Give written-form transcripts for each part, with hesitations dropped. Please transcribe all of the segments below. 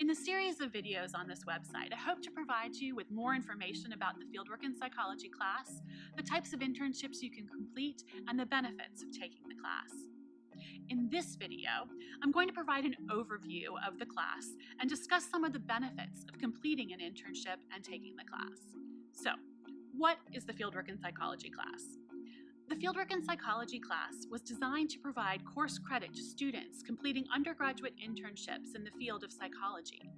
In the series of videos on this website, I hope to provide you with more information about the Fieldwork in Psychology class, the types of internships you can complete, and the benefits of taking the class. In this video, I'm going to provide an overview of the class and discuss some of the benefits of completing an internship and taking the class. So, what is the Fieldwork in Psychology class? The Fieldwork in Psychology class was designed to provide course credit to students completing undergraduate internships in the field of psychology.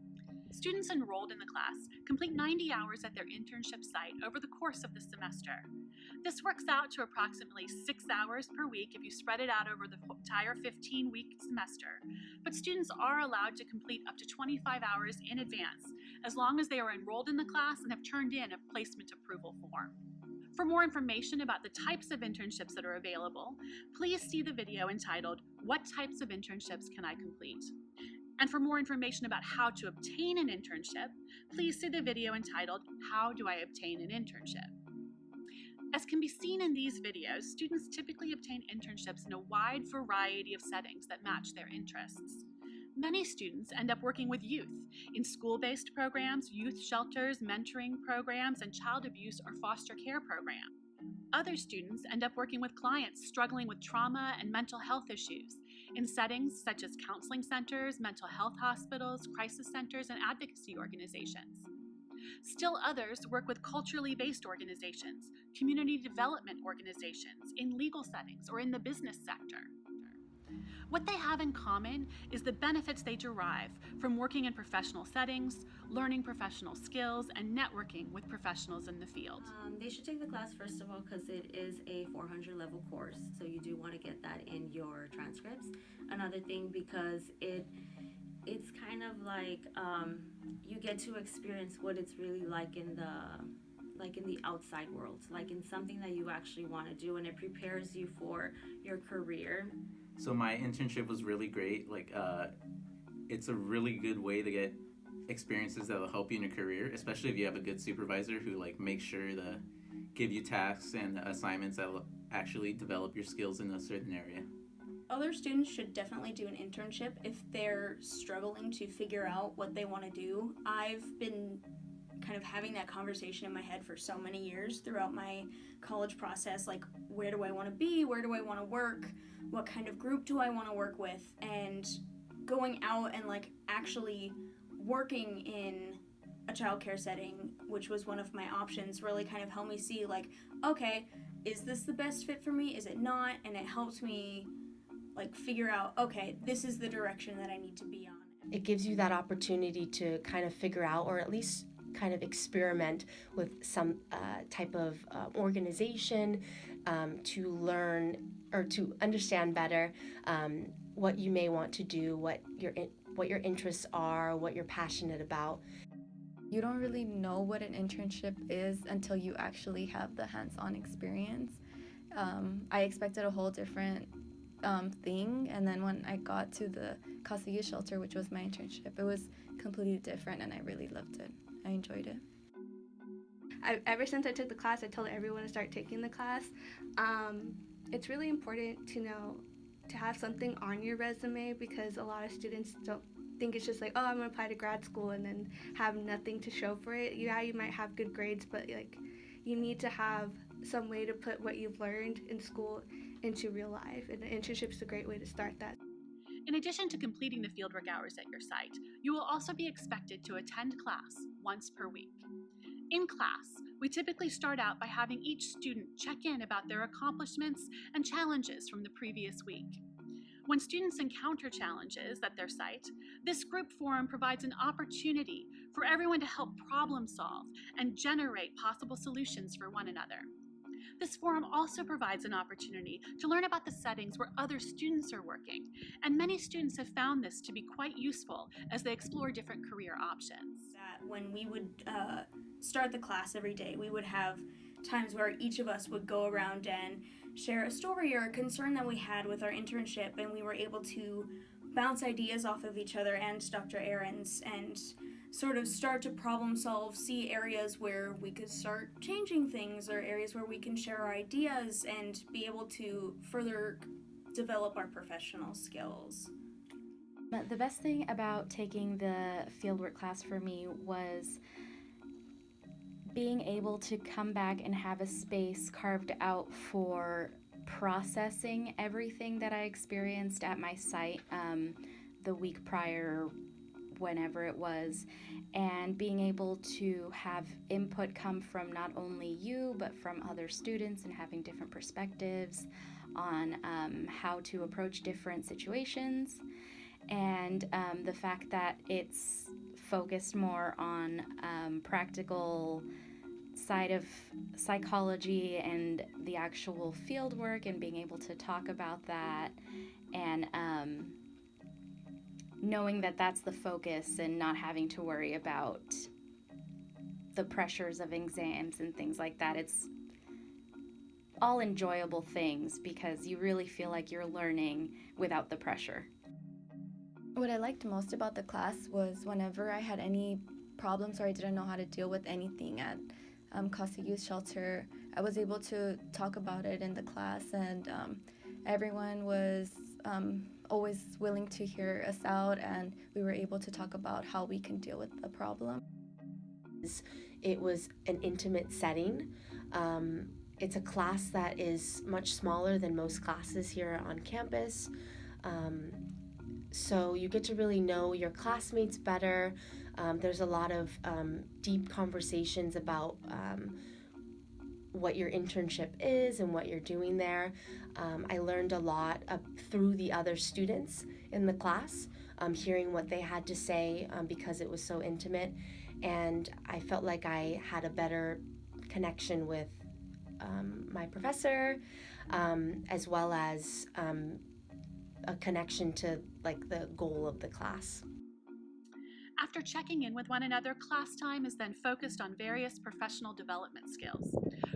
Students enrolled in the class complete 90 hours at their internship site over the course of the semester. This works out to approximately 6 hours per week if you spread it out over the entire 15-week semester, but students are allowed to complete up to 25 hours in advance as long as they are enrolled in the class and have turned in a placement approval form. For more information about the types of internships that are available, please see the video entitled, "What Types of Internships Can I Complete?" And for more information about how to obtain an internship, please see the video entitled, "How Do I Obtain an Internship?" As can be seen in these videos, students typically obtain internships in a wide variety of settings that match their interests. Many students end up working with youth in school-based programs, youth shelters, mentoring programs, and child abuse or foster care programs. Other students end up working with clients struggling with trauma and mental health issues in settings such as counseling centers, mental health hospitals, crisis centers, and advocacy organizations. Still others work with culturally based organizations, community development organizations, in legal settings, or in the business sector. What they have in common is the benefits they derive from working in professional settings, learning professional skills, and networking with professionals in the field. They should take the class, first of all, because it is a 400 level course, so you do want to get that in your transcripts. Another thing, because it's kind of like you get to experience what it's really like in the outside world, like in something that you actually want to do, and it prepares you for your career. So my internship was really great. It's a really good way to get experiences that will help you in your career, especially if you have a good supervisor who makes sure to give you tasks and assignments that will actually develop your skills in a certain area. Other students should definitely do an internship if they're struggling to figure out what they want to do. I've been kind of having that conversation in my head for so many years throughout my college process, like, where do I want to be, where do I want to work, what kind of group do I want to work with, and going out and actually working in a childcare setting, which was one of my options, really kind of helped me see okay, is this the best fit for me, is it not? And it helped me figure out, okay, this is the direction that I need to be on. It gives you that opportunity to kind of figure out, or at least kind of experiment with some type of organization to learn or to understand better what you may want to do, what your interests are, what you're passionate about. You don't really know what an internship is until you actually have the hands-on experience. I expected a whole different thing, and then when I got to the Casa Youth Shelter, which was my internship, it was completely different, and I really loved it. I enjoyed it. Ever since I took the class, I told everyone to start taking the class. It's really important to have something on your resume, because a lot of students don't think it's just I'm going to apply to grad school and then have nothing to show for it. Yeah, you might have good grades, but you need to have some way to put what you've learned in school into real life, and an internship is a great way to start that. In addition to completing the fieldwork hours at your site, you will also be expected to attend class once per week. In class, we typically start out by having each student check in about their accomplishments and challenges from the previous week. When students encounter challenges at their site, this group forum provides an opportunity for everyone to help problem solve and generate possible solutions for one another. This forum also provides an opportunity to learn about the settings where other students are working, and many students have found this to be quite useful as they explore different career options. That when we would start the class every day, we would have times where each of us would go around and share a story or a concern that we had with our internship, and we were able to bounce ideas off of each other and Dr. Ahrens and sort of start to problem solve, see areas where we could start changing things or areas where we can share our ideas and be able to further develop our professional skills. The best thing about taking the fieldwork class for me was being able to come back and have a space carved out for processing everything that I experienced at my site the week prior, whenever it was, and being able to have input come from not only you but from other students and having different perspectives on how to approach different situations, and the fact that it's focused more on practical side of psychology and the actual field work, and being able to talk about that, and knowing that that's the focus and not having to worry about the pressures of exams and things like that. It's all enjoyable things because you really feel like you're learning without the pressure. What I liked most about the class was whenever I had any problems or I didn't know how to deal with anything at Casa Youth Shelter, I was able to talk about it in the class, and everyone was always willing to hear us out, and we were able to talk about how we can deal with the problem. It was an intimate setting. It's a class that is much smaller than most classes here on campus. So you get to really know your classmates better. There's a lot of deep conversations about what your internship is and what you're doing there. I learned a lot through the other students in the class, hearing what they had to say because it was so intimate. And I felt like I had a better connection with my professor, as well as a connection to like the goal of the class. After checking in with one another, class time is then focused on various professional development skills,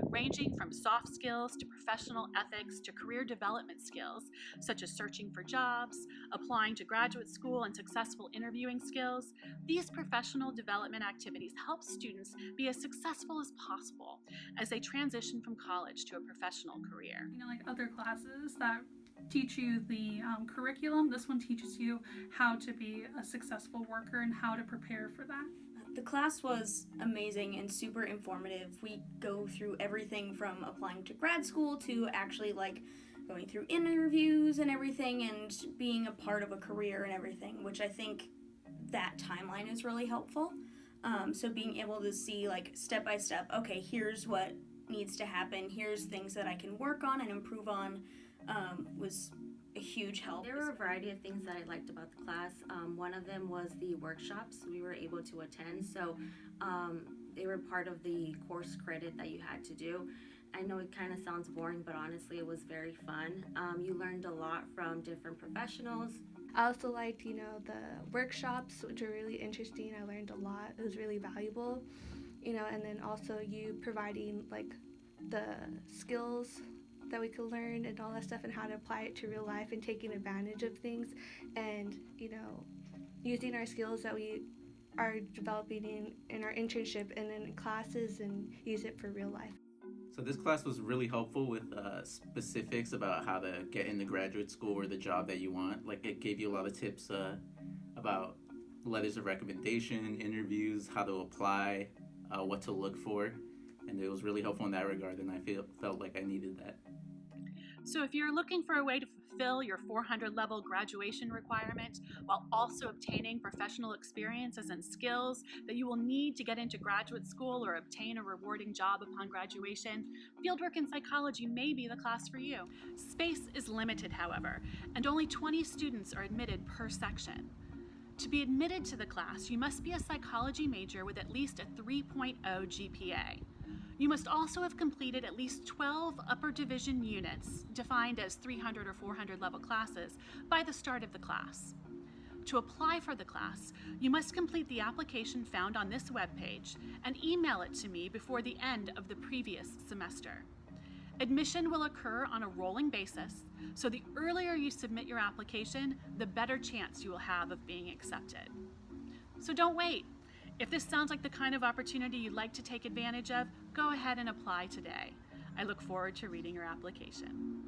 ranging from soft skills to professional ethics to career development skills, such as searching for jobs, applying to graduate school, and successful interviewing skills. These professional development activities help students be as successful as possible as they transition from college to a professional career. Like other classes that teach you the curriculum, this one teaches you how to be a successful worker and how to prepare for that. The class was amazing and super informative. We go through everything from applying to grad school to actually like going through interviews and everything, and being a part of a career and everything, which I think that timeline is really helpful. So being able to see like step by step, okay, here's what needs to happen, here's things that I can work on and improve on, was a huge help. There were a variety of things that I liked about the class. One of them was the workshops we were able to attend. So they were part of the course credit that you had to do. I know it kind of sounds boring, but honestly it was very fun. You learned a lot from different professionals. I also liked, the workshops, which were really interesting. I learned a lot. It was really valuable, and then also you providing like the skills that we could learn and all that stuff, and how to apply it to real life and taking advantage of things, and using our skills that we are developing in our internship and in classes, and use it for real life. So this class was really helpful with specifics about how to get into graduate school or the job that you want. Like it gave you a lot of tips about letters of recommendation, interviews, how to apply, what to look for, and it was really helpful in that regard, and I felt like I needed that. So if you're looking for a way to fulfill your 400 level graduation requirement while also obtaining professional experiences and skills that you will need to get into graduate school or obtain a rewarding job upon graduation, Fieldwork in Psychology may be the class for you. Space is limited, however, and only 20 students are admitted per section. To be admitted to the class, you must be a psychology major with at least a 3.0 GPA. You must also have completed at least 12 upper division units, defined as 300 or 400 level classes, by the start of the class. To apply for the class, you must complete the application found on this webpage and email it to me before the end of the previous semester. Admission will occur on a rolling basis, so the earlier you submit your application, the better chance you will have of being accepted. So don't wait. If this sounds like the kind of opportunity you'd like to take advantage of, go ahead and apply today. I look forward to reading your application.